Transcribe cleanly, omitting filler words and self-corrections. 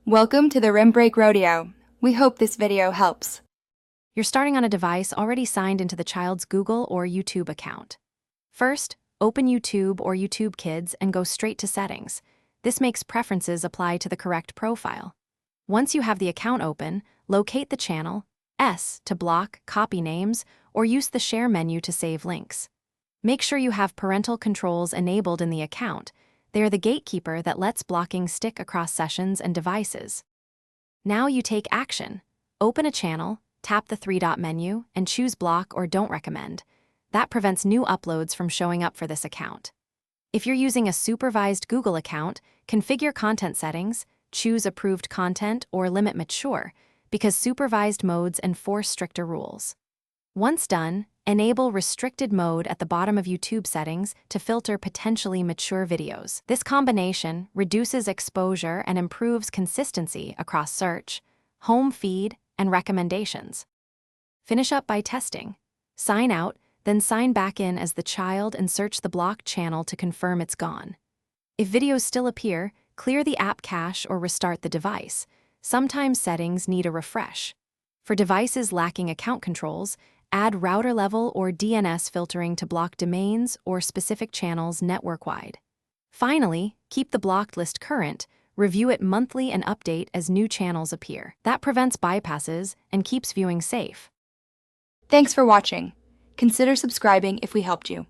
Welcome to the Rim Break Rodeo. We hope this video helps. You're starting on a device already signed into the child's Google or YouTube account. First, open YouTube or YouTube Kids and go straight to Settings. This makes preferences apply to the correct profile. Once you have the account open, locate the channel, S to block, copy names, or use the Share menu to save links. Make sure you have parental controls enabled in the account. They are the gatekeeper that lets blocking stick across sessions and devices. Now you take action. Open a channel, tap the three-dot menu, and choose Block or Don't Recommend. That prevents new uploads from showing up for this account. If you're using a supervised Google account, configure content settings, choose Approved Content or Limit Mature, because supervised modes enforce stricter rules. Once done, enable Restricted Mode at the bottom of YouTube settings to filter potentially mature videos. This combination reduces exposure and improves consistency across search, home feed, and recommendations. Finish up by testing. Sign out, then sign back in as the child and search the blocked channel to confirm it's gone. If videos still appear, clear the app cache or restart the device. Sometimes settings need a refresh. For devices lacking account controls, add router-level or DNS filtering to block domains or specific channels network-wide. Finally, keep the blocked list current, review it monthly and update as new channels appear. That prevents bypasses and keeps viewing safe. Thanks for watching. Consider subscribing if we helped you.